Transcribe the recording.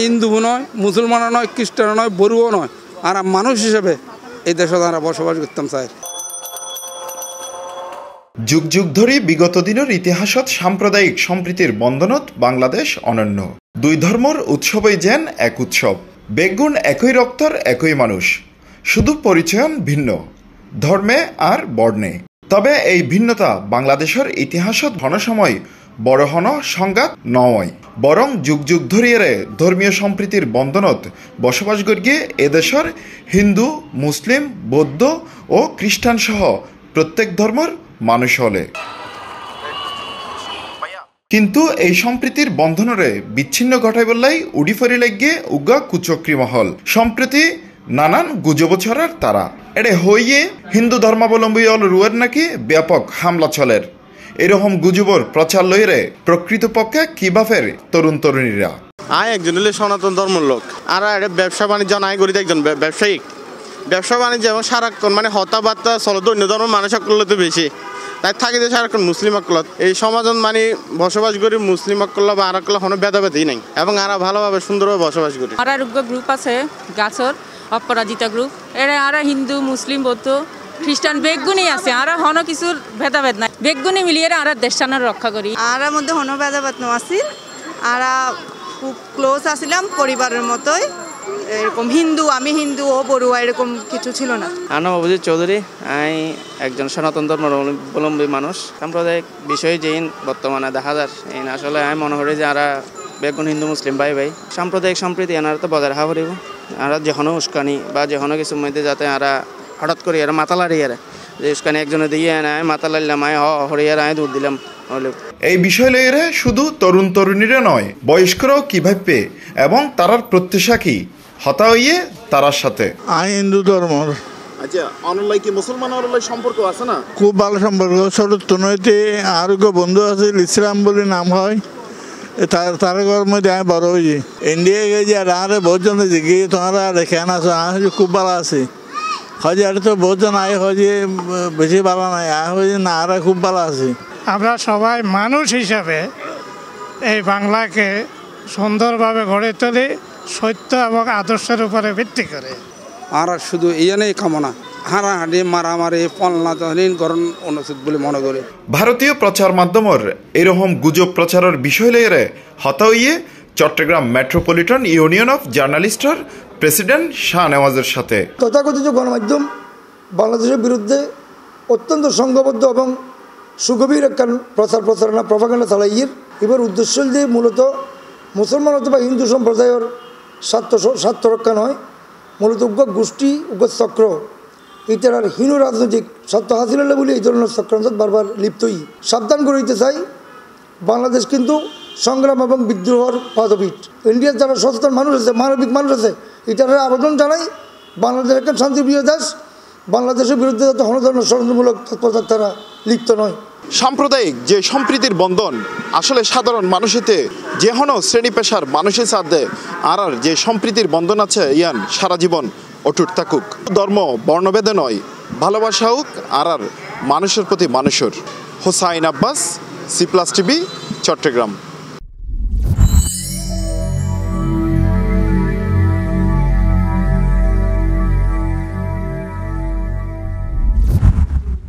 হিন্দুও নয়, মুসলমানও নয়, খ্রিস্টানও নয়, বড়ুও নয়, আর মানুষ হিসেবে এই দেশে তারা বসবাস করতাম চাই। যুগ যুগ ধরে বিগত দিনের ইতিহাসত সাম্প্রদায়িক সম্প্রীতির বন্ধনত বাংলাদেশ অনন্য। দুই ধর্মর উৎসবই যেন এক উৎসব, বেগুন একই রক্তর একই মানুষ, শুধু পরিচয়ন ভিন্ন ধর্মে আর বর্ণে। তবে এই ভিন্নতা বাংলাদেশের ইতিহাসত ঘনসময় বড় হন সংঘাত নয়, বরং যুগ যুগ ধরিয়ে ধর্মীয় সম্প্রীতির বন্ধনত বসবাস করিয়ে এদেশের হিন্দু, মুসলিম, বৌদ্ধ ও খ্রিস্টান সহ প্রত্যেক ধর্মের মানুষ হলে। কিন্তু এই সম্প্রীতির বন্ধনরে বিচ্ছিন্ন ঘটাই বললাই উডি ফরি লাগিয়ে উগা কুচক্রী মহল। সম্প্রতি নানান গুজব ছড়ার তারা এড়ে হইয়ে হিন্দু ধর্মাবলম্বী অল রুয়ের নাকি ব্যাপক হামলা চলের। এরকম গুজবর প্রচার লইরে প্রকৃতপক্ষে কিভাবে তরুণ তরুণীরা একজন হলে সনাতন ধর্মের লোক, আর ব্যবসা বাণিজ্য নাই করি একজন ব্যবসায়িক। ব্যবসা বাণিজ্য এবং সারাক্ষণ হতাবার্তা চলো অন্য ধর্মের মানুষ সকল তো বেশি, তাই থাকি যে সারাক্ষণ মুসলিম অকলত এই সমাজন বসবাস করি মুসলিম অকল বা আর অকল কোনো ভেদাভেদই নাই, এবং আর ভালোভাবে সুন্দরভাবে বসবাস করি। আর গ্রুপ আছে গাছর অপরাজিতা গ্রুপ, এরা আর হিন্দু, মুসলিম, বৌদ্ধ, খ্রিস্টান বেগুনি আছে, আর হন কিছুর ভেদাভেদ নাই, বেগুনি মিলিয়ে আর দেশটানের রক্ষা করি। আর মধ্যে হন ভেদাভেদ আছিল, আর খুব ক্লোজ আসিলাম পরিবারের মতোই, এরকম হিন্দু আমি হিন্দু ও বড়ুয়া এরকম কিছু ছিল না। আমার নাম অভিজিৎ চৌধুরী, আমি একজন সনাতন ধর্মাবলম্বী মানুষ। সাম্প্রদায়িক বিষয় যে বর্তমানে দেখা যায় আসলে আমি মনে করি যে আর বেগুন হিন্দু মুসলিম ভাই ভাই সাম্প্রদায়িক সম্প্রীতি এনারা তো বজায় রাখা পড়ব। আর যেখানে উস্কানি বা যেখানে কিছুর মধ্যে যাতে আর হঠাৎ করি আর মাথা লাড়ি আর যে উস্কানি একজনে দিয়ে আয় মাথা লাড়লাম আয় হরিয়ার আয় দূর দিলাম। এই বিষয় লইরে শুধু তরুণ তরুণীরা নয়, বয়স্করাও কি ভাববে এবং তারার প্রত্যাশা কি হতা হইয়ে তারার সাথে। আমি হিন্দু ধর্মর। আচ্ছা, অনলাই কি মুসলমান অনলাই সম্পর্ক আছে না? খুব ভালো সম্পর্ক। ছোটতে আরোগ্য বন্ধু আছে, ইসলাম বলে নাম হয়, তার ঘরের মধ্যে আমি বড় হয়েছি। ইন্ডিয়া গেছি আর আরে বহুজন গিয়ে তোমরা কেন আছো? আমি খুব ভালো আছি। হয়ে আর তো বহুজন আয় হয়ে বেশি ভালো নাই, হয়ে না আর খুব ভালো আছি। আমরা সবাই মানুষ হিসাবে এই বাংলাকে সুন্দরভাবে গড়ে তুলি সত্য এবং আদর্শের উপরে ভিত্তি করে। আর শুধু ইয়ানেই কামনা, হারাহাড়ি মারামারি পল্লাহীন গরণ অনুচিত বলে মনে করি। ভারতীয় প্রচার মাধ্যমের এরকম গুজব প্রচারের বিষয় লইরে হতা হইয়ে চট্টগ্রাম মেট্রোপলিটন ইউনিয়ন অফ জার্নালিস্টের প্রেসিডেন্ট শাহনেওয়াজের সাথে তথাকথিত গণমাধ্যম বাংলাদেশের বিরুদ্ধে অত্যন্ত সংঘবদ্ধ এবং সুগভীর একটা প্রচারণা প্রপাগান্ডা চালাইয়ের। এবার উদ্দেশ্য যে মূলত মুসলমান অথবা হিন্দু সম্প্রদায়ের স্বার্থ রক্ষা নয়, মূলত উগ্র গোষ্ঠী উগ্র চক্র ইতার হীন রাজনৈতিক স্বার্থ হাসিল হলে বলে এই ধরনের চক্রান্ত বারবার লিপ্তই। সাবধান করে দিতে চাই, বাংলাদেশ কিন্তু সংগ্রাম এবং বিদ্রোহর পাদপীঠ। ইন্ডিয়ার যারা সচেতন মানুষ আছে, মানবিক মানুষ আছে, ইতারা আবেদন জানাই বাংলাদেশ একটা শান্তিপ্রিয় দেশ, বাংলাদেশের বিরুদ্ধে যাতে কোনো ধরনের ষড়যন্ত্রমূলক তৎপরতা তারা লিপ্ত নয়। সাম্প্রদায়িক যে সম্প্রীতির বন্ধন আসলে সাধারণ মানুষেতে যে কোনো শ্রেণী পেশার মানুষের সাথে আর যে সম্প্রীতির বন্ধন আছে ইয়ান সারা জীবন অটুট থাকুক। ধর্ম বর্ণভেদে নয়, ভালোবাসা হোক আর মানুষের প্রতি মানুষের। হোসাইন আব্বাস, সি+ টিভি, চট্টগ্রাম।